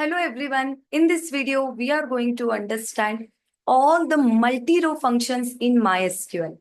Hello everyone. In this video, we are going to understand all the multi-row functions in MySQL.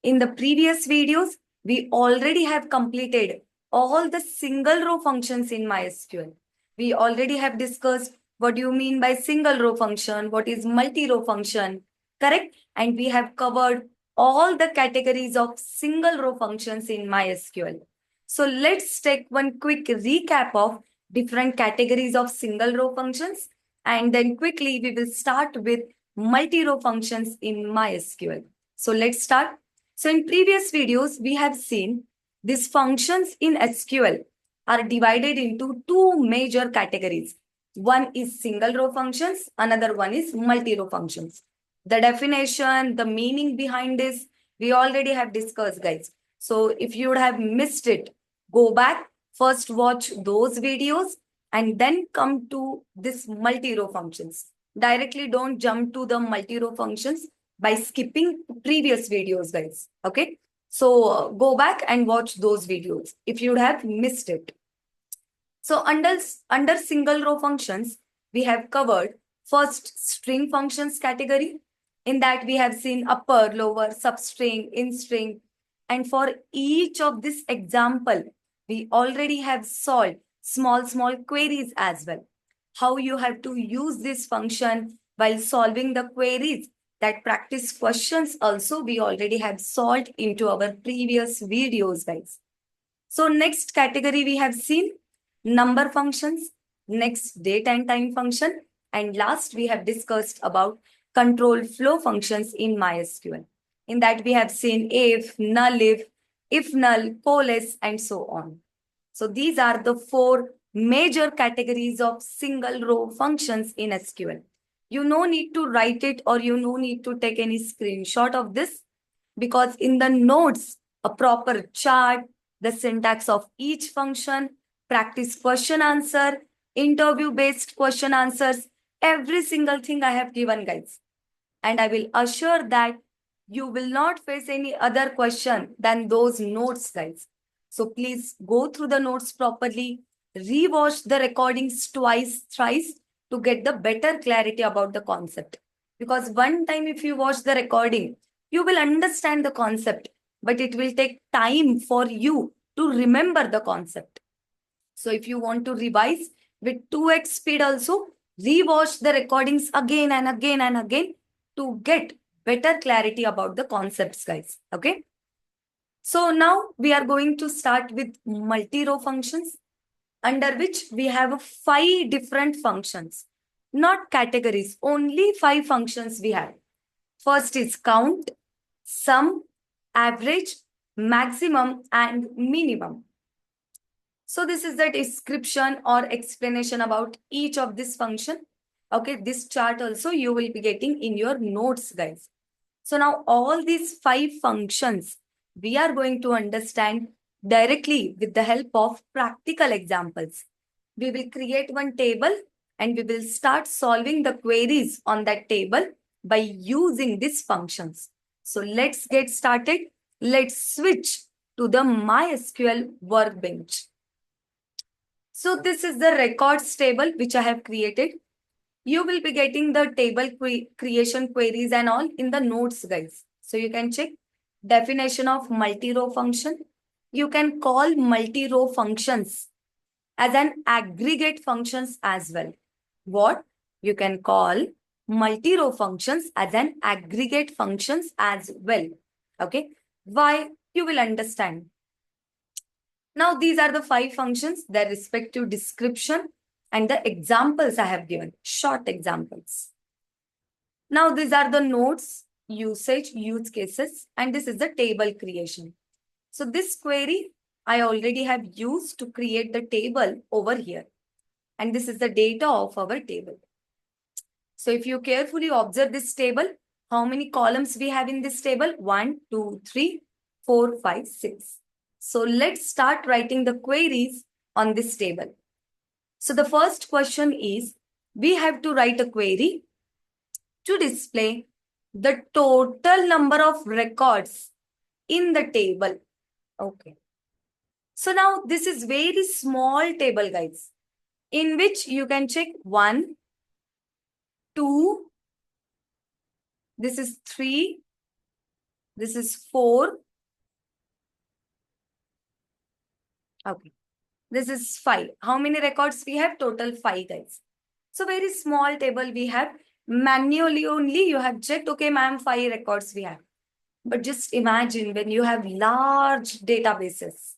In the previous videos, we already have completed all the single row functions in MySQL. We already have discussed what do you mean by single row function, what is multi-row function, correct? And we have covered all the categories of single row functions in MySQL. So let's take one quick recap of different categories of single row functions, and then quickly we will start with multi-row functions in MySQL. So let's start. So in previous videos, we have seen these functions in SQL are divided into two major categories. One is single row functions, another one is multi-row functions. The definition, the meaning behind this, we already have discussed, guys. So if you would have missed it, go back, first watch those videos, and then come to this multi-row functions. Directly don't jump to the multi-row functions by skipping previous videos, guys. Okay. So go back and watch those videos if you have missed it. So under single row functions, we have covered first string functions category. In that we have seen upper, lower, substring, in string. And for each of this example, we already have solved small queries as well. How you have to use this function while solving the queries, that practice questions also we already have solved into our previous videos, guys. So next category we have seen number functions, next date and time function, and last we have discussed about control flow functions in MySQL. In that we have seen if, null if null, coalesce, and so on. So these are the four major categories of single row functions in SQL. You no need to write it or you no need to take any screenshot of this, because in the notes, a proper chart, the syntax of each function, practice question answer, interview based question answers, every single thing I have given, guys. And I will assure that you will not face any other question than those notes, guys. So please go through the notes properly, rewatch the recordings twice, thrice to get the better clarity about the concept. Because one time if you watch the recording, you will understand the concept, but it will take time for you to remember the concept. So if you want to revise with 2x speed also, rewatch the recordings again and again and again to get better clarity about the concepts, guys. Okay. So now we are going to start with multi-row functions, under which we have 5 different functions, not categories, only 5 functions we have. First is count, sum, average, maximum, and minimum. So this is the description or explanation about each of this function. Okay, this chart also you will be getting in your notes, guys. So now all these 5 functions we are going to understand directly with the help of practical examples. We will create one table and we will start solving the queries on that table by using these functions. So let's get started. Let's switch to the MySQL workbench. So this is the records table which I have created. You will be getting the table creation queries and all in the notes, guys. So you can check definition of multi-row function. You can call multi-row functions as an aggregate functions as well. What? You can call multi-row functions as an aggregate functions as well. Okay. Why? You will understand. Now, these are the 5 functions, their respective description and the examples I have given, short examples. Now, these are the nodes, usage, use cases, and this is the table creation. So this query I already have used to create the table over here. And this is the data of our table. So if you carefully observe this table, how many columns we have in this table? 1, 2, 3, 4, 5, 6. So let's start writing the queries on this table. So the first question is, we have to write a query to display the total number of records in the table. Okay. So now this is very small table, guys. in which you can check 1, 2, this is 3, this is 4, okay, this is 5. How many records we have? Total 5, guys. So very small table we have. Manually only you have checked, okay, ma'am, 5 records we have. But just imagine when you have large databases.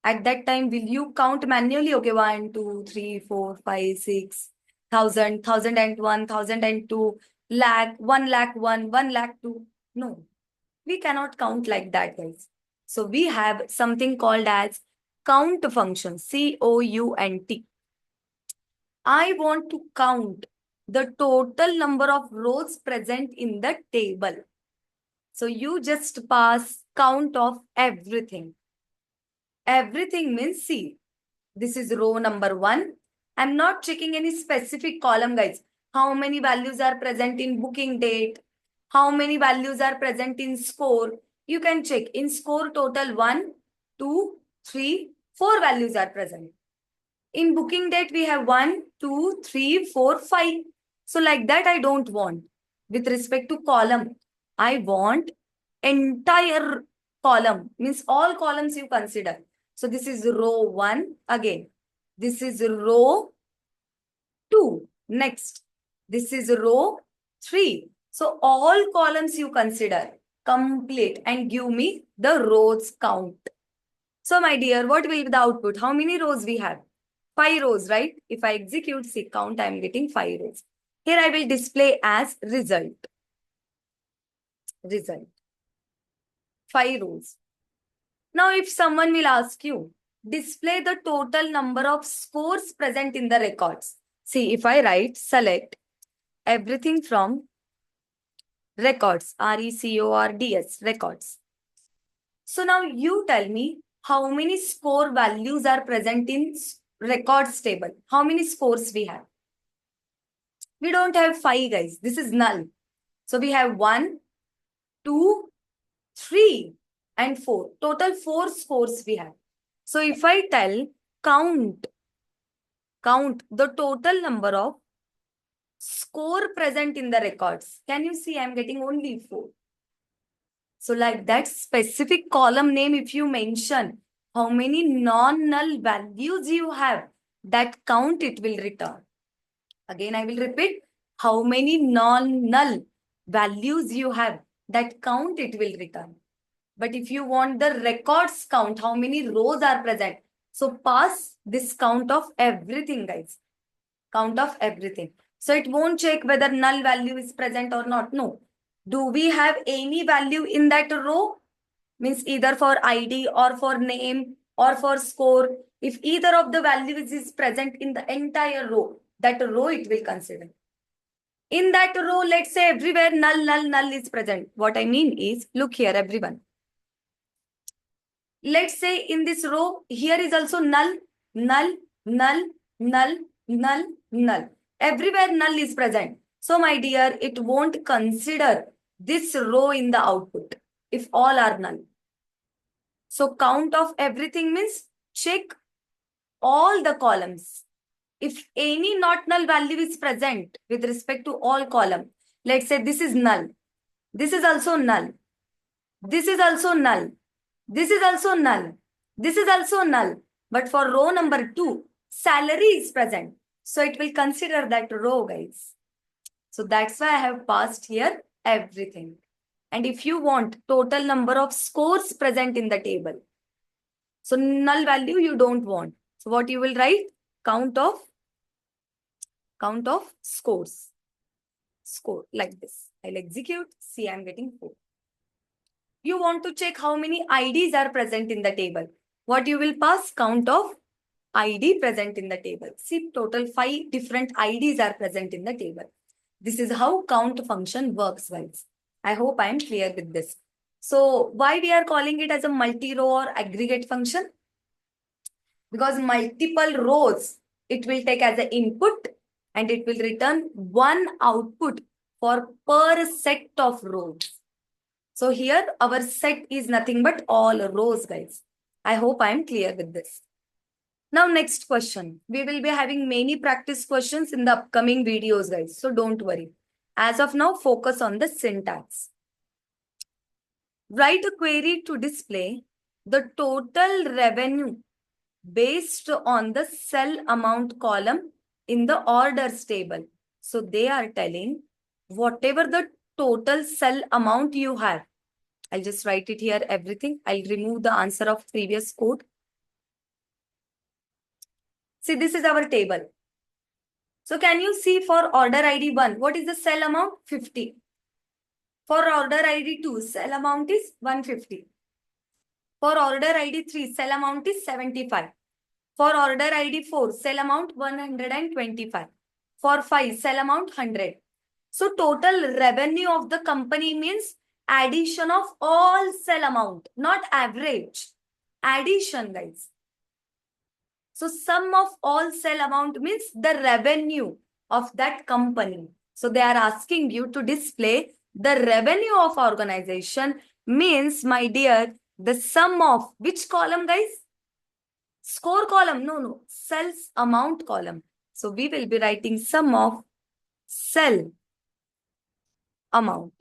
At that time, will you count manually? Okay, 1, 2, 3, 4, 5, 6, 1,000, 1,001, 1,002, lakh, 1,01,001, 1,02,000. No, we cannot count like that, guys. So we have something called as count function, COUNT. I want to count the total number of rows present in the table. So you just pass count of everything. Everything means, see, this is row number 1. I'm not checking any specific column, guys. How many values are present in booking date? How many values are present in score? You can check. In score, total 1, 2, 3, 4 values are present. In booking date, we have 1, 2, 3, 4, 5. So like that, I don't want. With respect to column, I want entire column. Means all columns you consider. So this is row 1 again. This is row 2. Next, this is row 3. So all columns you consider complete and give me the rows count. So my dear, what will be the output? How many rows we have? 5 rows, right? If I execute C count, I am getting 5 rows. Here I will display as result. Result. 5 rows. Now if someone will ask you, display the total number of scores present in the records. See, if I write select everything from records, RECORDS, records. So now you tell me how many score values are present in records table. How many scores we have? We don't have 5, guys. This is null. So we have 1, 2, 3, and 4. Total 4 scores we have. So if I tell count the total number of score present in the records, can you see I'm getting only 4. So like that specific column name, if you mention how many non-null values you have, that count it will return. Again, I will repeat, how many non-null values you have, that count it will return. But if you want the records count, how many rows are present, so pass this count of everything, guys. Count of everything. So it won't check whether null value is present or not. No. Do we have any value in that row? Means either for ID or for name or for score. If either of the values is present in the entire row, that row it will consider. In that row, let's say everywhere null is present. What I mean is, look here, everyone. Let's say in this row, here is also null. Everywhere null is present. So my dear, it won't consider this row in the output if all are null. So count of everything means check all the columns. If any not null value is present with respect to all column, let's say this is null. This is also null. This is also null. This is also null. This is also null. But for row number 2, salary is present. So it will consider that row, guys. So that's why I have passed here everything. And if you want total number of scores present in the table, so null value you don't want. So what you will write? Count of scores. Score like this. I'll execute. See, I'm getting 4. You want to check how many IDs are present in the table. What you will pass? Count of ID present in the table. See, total 5 different IDs are present in the table. This is how count function works, guys. I hope I am clear with this. So why we are calling it as a multi-row or aggregate function? Because multiple rows, it will take as an input and it will return one output for per set of rows. So here our set is nothing but all rows, guys. I hope I am clear with this. Now, next question. We will be having many practice questions in the upcoming videos, guys. So don't worry. As of now, focus on the syntax. Write a query to display the total revenue based on the sell amount column in the orders table. So they are telling whatever the total sell amount you have. I'll just write it here, everything. I'll remove the answer of previous code. See, this is our table. So can you see for order ID 1, what is the sell amount? 50. For order ID 2, sell amount is 150. For order ID 3, sell amount is 75. For order ID 4, sell amount 125. For 5, sell amount 100. So total revenue of the company means addition of all sell amount, not average. Addition, guys. So sum of all sell amount means the revenue of that company. So they are asking you to display the revenue of organization means, my dear, the sum of which column, guys? Score column? No. Sales amount column. So we will be writing sum of sell amount.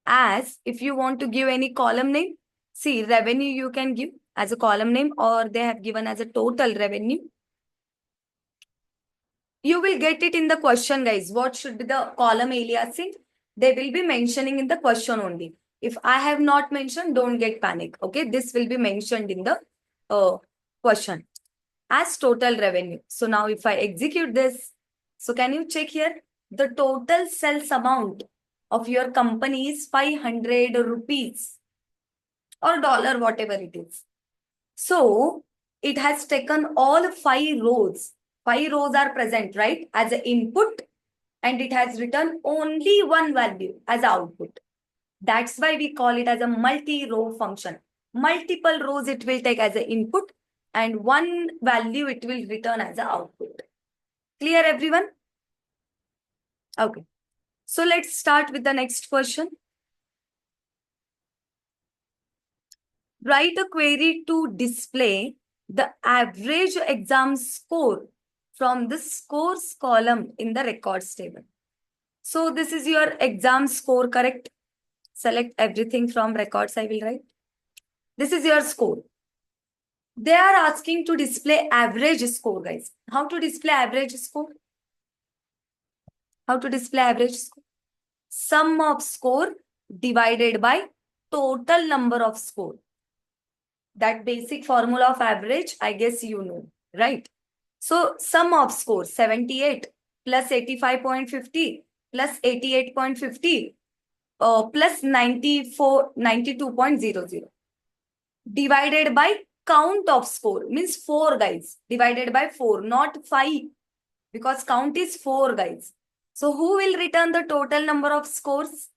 As if you want to give any column name, see, revenue you can give as a column name, or they have given as a total revenue. You will get it in the question, guys. What should be the column aliasing? They will be mentioning in the question only. If I have not mentioned, don't get panic. Okay, this will be mentioned in the question as total revenue. So now if I execute this, so can you check here? The total sales amount of your company is 500 rupees or dollar, whatever it is. So it has taken all 5 rows. 5 rows are present, right, as an input, and it has written only one value as output. That's why we call it as a multi-row function. Multiple rows it will take as an input, and one value it will return as an output. Clear, everyone? Okay. So let's start with the next question. Write a query to display the average exam score from the scores column in the records table. So this is your exam score, correct? Select everything from records, I will write. This is your score. They are asking to display average score, guys. How to display average score? How to display average score? Sum of score divided by total number of score. That basic formula of average, I guess you know, right? So sum of score 78 plus 85.50 plus 88.50 plus 92.00 divided by count of score means 4, guys. Divided by 4, not 5, because count is 4, guys. So who will return the total number of scores?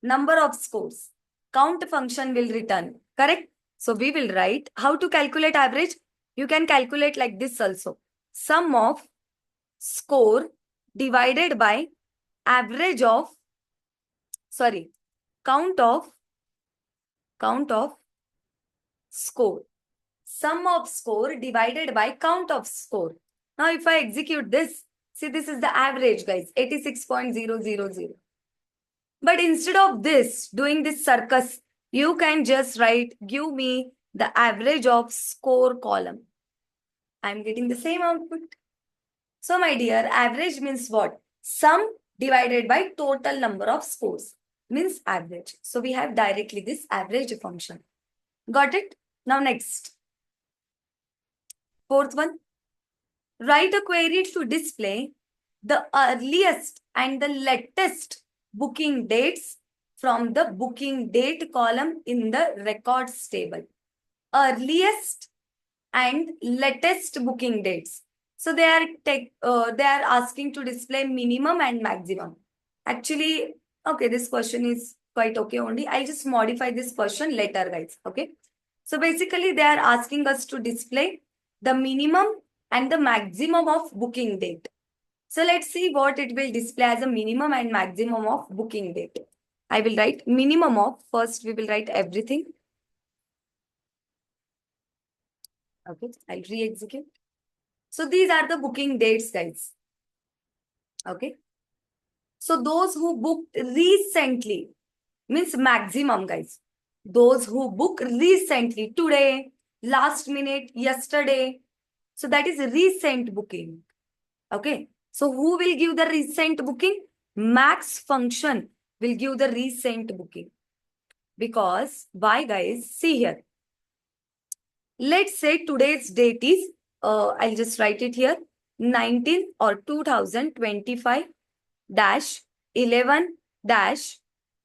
Number of scores. Count function will return, correct? So we will write how to calculate average. You can calculate like this also. Sum of score divided by average of, count of score. Sum of score divided by count of score. Now if I execute this, see, this is the average, guys, 86.000. But instead of this, doing this circus, you can just write, give me the average of score column. I'm getting the same output. So my dear, average means what? Sum divided by total number of scores means average. So we have directly this average function. Got it? Now next. 4th one. Write a query to display the earliest and the latest booking dates from the booking date column in the records table. Earliest and latest booking dates. So they are asking to display minimum and maximum. Actually, okay, this question is quite okay only. I'll just modify this question later, guys. Okay. So basically, they are asking us to display the minimum and the maximum of booking date. So let's see what it will display as a minimum and maximum of booking date. I will write minimum of, first we will write everything. Okay, I'll re-execute. So these are the booking dates, guys. Okay. So those who booked recently means maximum, guys. Those who book recently, today, last minute, yesterday. So that is recent booking. Okay. So who will give the recent booking? Max function will give the recent booking. Because why, guys? See here. Let's say today's date is, I'll just write it here, 19 or 2025 dash 11 dash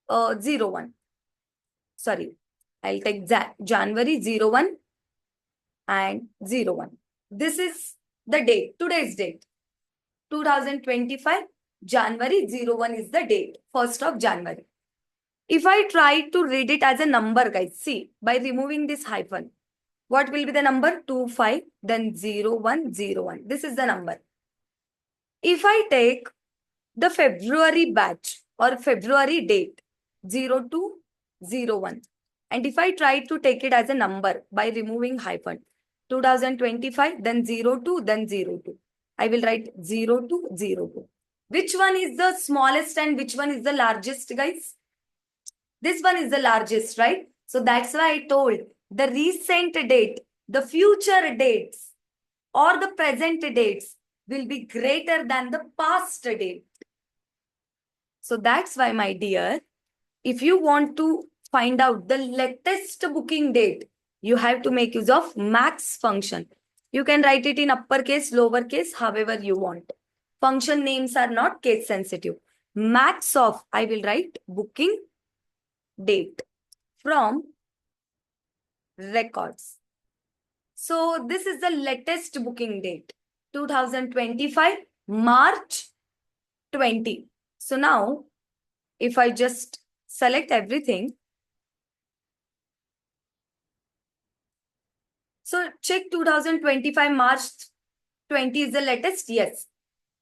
01. Sorry, I'll take January 01 and 01. This is the date, today's date. 2025, January 01 is the date, 1st of January. If I try to read it as a number, guys, see, by removing this hyphen, what will be the number? 25, then 0101. This is the number. If I take the February batch or February date, 0201, and if I try to take it as a number by removing hyphen, 2025, then 02, then 02. I will write 0202. Which one is the smallest and which one is the largest, guys? This one is the largest, right? So that's why I told the recent date, the future dates, or the present dates will be greater than the past date. So that's why, my dear, if you want to find out the latest booking date, you have to make use of max function. You can write it in uppercase, lowercase, however you want. Function names are not case sensitive. Max of, I will write booking date from records. So this is the latest booking date, 2025, March 20. So now, if I just select everything, so check 2025 March 20 is the latest. Yes.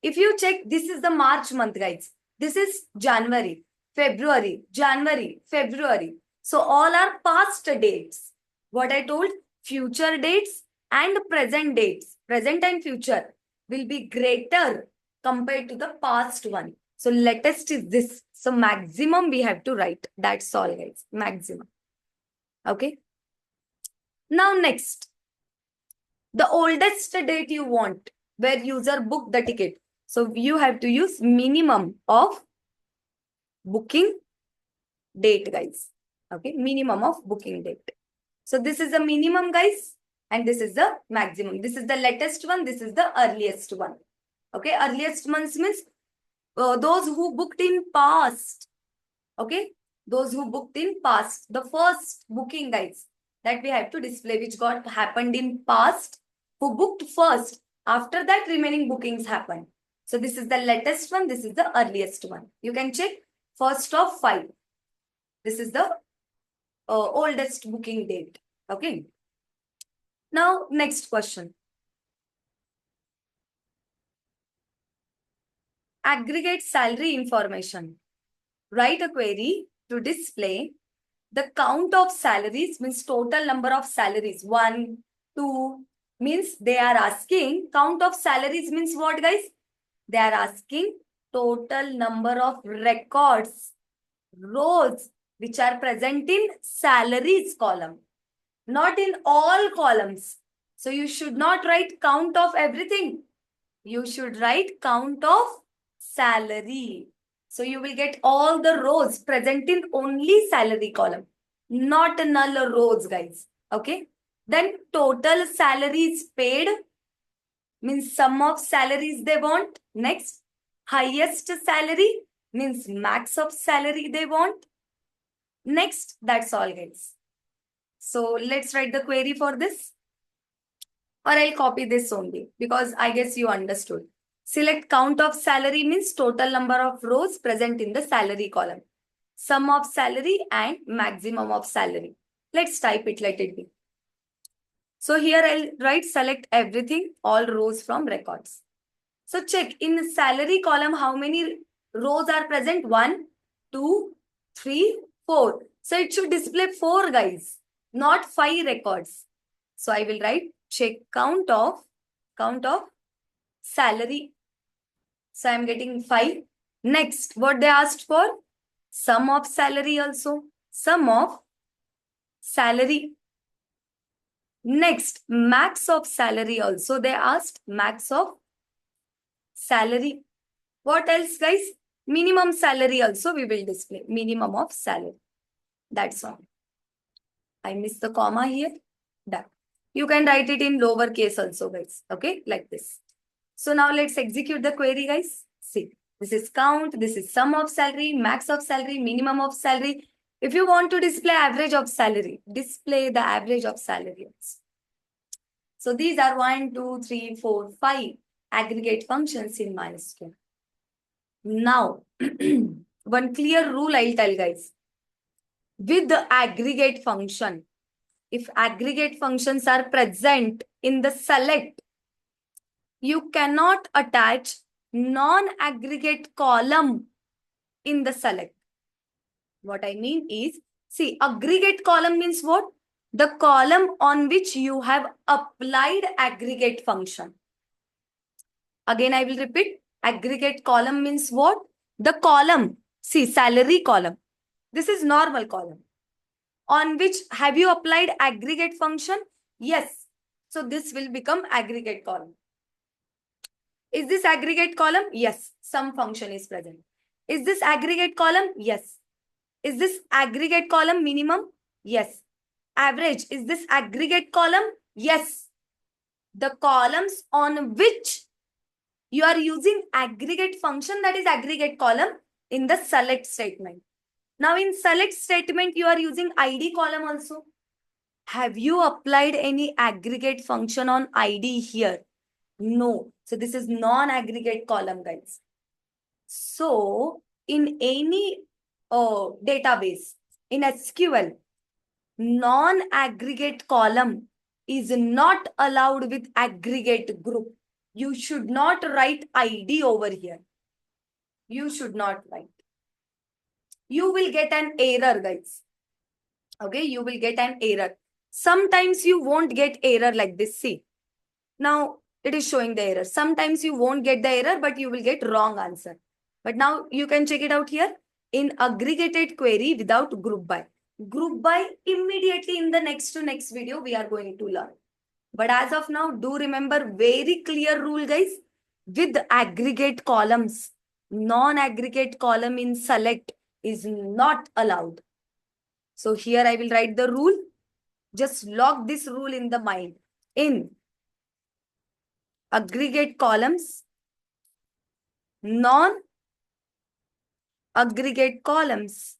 If you check, this is the March month, guys. This is January, February, January, February. So all are past dates. What I told, future dates and present dates, present and future, will be greater compared to the past one. So latest is this. So maximum we have to write. That's all, guys. Maximum. Okay. Now next, the oldest date you want where user booked the ticket. So you have to use minimum of booking date, guys. Okay, minimum of booking date. So this is the minimum, guys, and this is the maximum. This is the latest one. This is the earliest one. Okay, earliest months means those who booked in past. Okay, those who booked in past. The first booking, guys, that we have to display, which got happened in past, who booked first. After that, remaining bookings happen. So this is the latest one. This is the earliest one. You can check first of 5. This is the oldest booking date. Okay. Now, next question. Aggregate salary information. Write a query to display the count of salaries, means total number of salaries. 1, 2, means they are asking count of salaries means what, guys? They are asking total number of records, rows, which are present in salaries column, not in all columns. So you should not write count of everything. You should write count of salary. So you will get all the rows present in only salary column, not null rows, guys. Okay. Then total salaries paid means sum of salaries they want. Next, highest salary means max of salary they want. Next, that's all, guys. So let's write the query for this. Or I'll copy this only because I guess you understood. Select count of salary means total number of rows present in the salary column. Sum of salary and maximum of salary. Let's type it, let it be. So here I'll write select everything, all rows from records. So check in the salary column how many rows are present? 1, 2, 3, 4. So it should display 4, guys, not 5 records. So I will write check count of salary. So I'm getting 5. Next, what they asked for? Sum of salary also. Sum of salary. Next, max of salary also. They asked max of salary. What else, guys? Minimum salary also we will display. Minimum of salary. That's all. I missed the comma here. Done. You can write it in lower case also, guys. Okay, like this. So now let's execute the query, guys. See, this is count, this is sum of salary, max of salary, minimum of salary. If you want to display average of salary, display the average of salary. So these are 1, 2, 3, 4, 5 aggregate functions in MySQL. Now, one clear rule I'll tell, guys. With the aggregate function, if aggregate functions are present in the select, you cannot attach non-aggregate column in the select. What I mean is, see, aggregate column means what? The column on which you have applied aggregate function. Again, I will repeat. Aggregate column means what? The column, see, salary column. This is normal column. On which have you applied aggregate function? Yes. So this will become aggregate column. Is this aggregate column? Yes. Some function is present. Is this aggregate column? Yes. Is this aggregate column minimum? Yes. Average. Is this aggregate column? Yes. The columns on which you are using aggregate function, that is aggregate column in the select statement. Now in select statement, you are using ID column also. Have you applied any aggregate function on ID here? No. So this is non-aggregate column, guys. So in any database, in SQL, non-aggregate column is not allowed with aggregate group. You should not write ID over here. You should not write. You will get an error, guys. Okay, you will get an error. Sometimes you won't get error like this. See, now it is showing the error. Sometimes you won't get the error, but you will get wrong answer. But now you can check it out here. In aggregated query without group by. Group by immediately in the next to next video we are going to learn. But as of now, do remember very clear rule, guys. With aggregate columns, non-aggregate column in select is not allowed. So here I will write the rule. Just log this rule in the mind. In aggregate columns, non-aggregate columns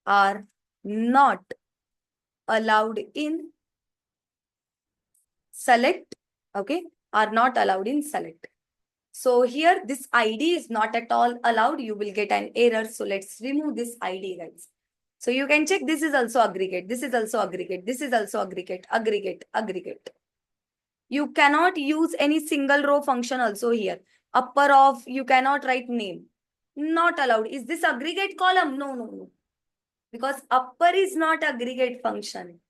are not allowed in select, okay, are not allowed in select. So here this ID is not at all allowed. You will get an error. So let's remove this ID, guys. So you can check this is also aggregate. This is also aggregate. This is also aggregate, aggregate, aggregate. You cannot use any single row function also here. Upper of, you cannot write name. Not allowed. Is this aggregate column? No, no, no. Because upper is not aggregate function.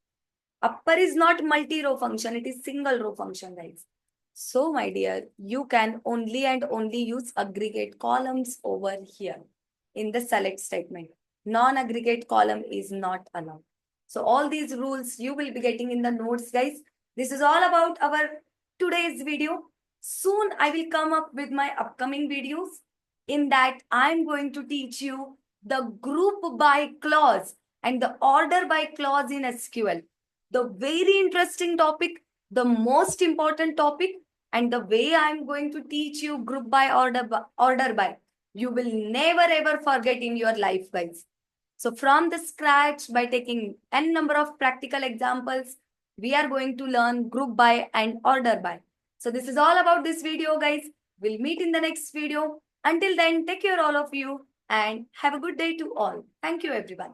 Upper is not multi-row function. It is single row function, guys. So, my dear, you can only and only use aggregate columns over here in the select statement. Non-aggregate column is not allowed. So, all these rules you will be getting in the notes, guys. This is all about our today's video. Soon, I will come up with my upcoming videos. In that, I'm going to teach you the group by clause and the order by clause in SQL. The very interesting topic, the most important topic, and the way I'm going to teach you group by order by, you will never ever forget in your life, guys. So from the scratch, by taking n number of practical examples, we are going to learn group by and order by. So this is all about this video, guys. We'll meet in the next video. Until then, take care all of you and have a good day to all. Thank you, everyone.